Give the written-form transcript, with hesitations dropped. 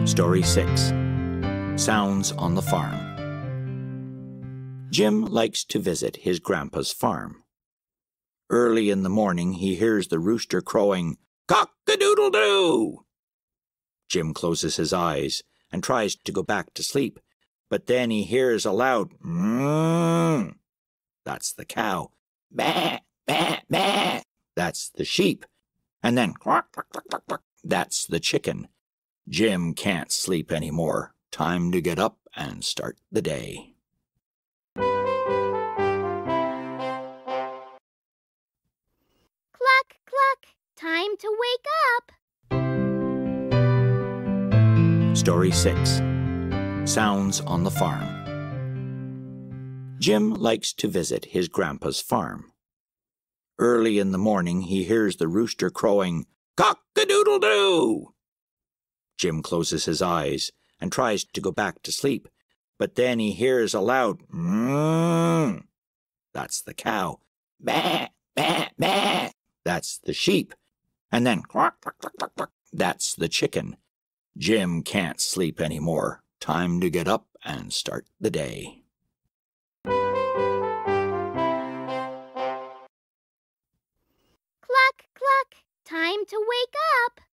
Story 6. Sounds on the Farm. Jim likes to visit his grandpa's farm. Early in the morning he hears the rooster crowing, "Cock-a-doodle-doo!" Jim closes his eyes and tries to go back to sleep, but then he hears a loud "moo." That's the cow. "Baa, baa, baa." That's the sheep. And then "cluck, cluck, cluck, cluck, cluck." That's the chicken. Jim can't sleep anymore. Time to get up and start the day. Cluck, cluck, time to wake up. Story 6. Sounds on the Farm. Jim likes to visit his grandpa's farm. Early in the morning he hears the rooster crowing, "Cock-a-doodle-doo!" Jim closes his eyes and tries to go back to sleep, but then he hears a loud "moo." That's the cow. "Baa, baa, baa." That's the sheep. And then "cluck, cluck, cluck, cluck, cluck." That's the chicken. Jim can't sleep anymore. Time to get up and start the day. Cluck, cluck, time to wake up.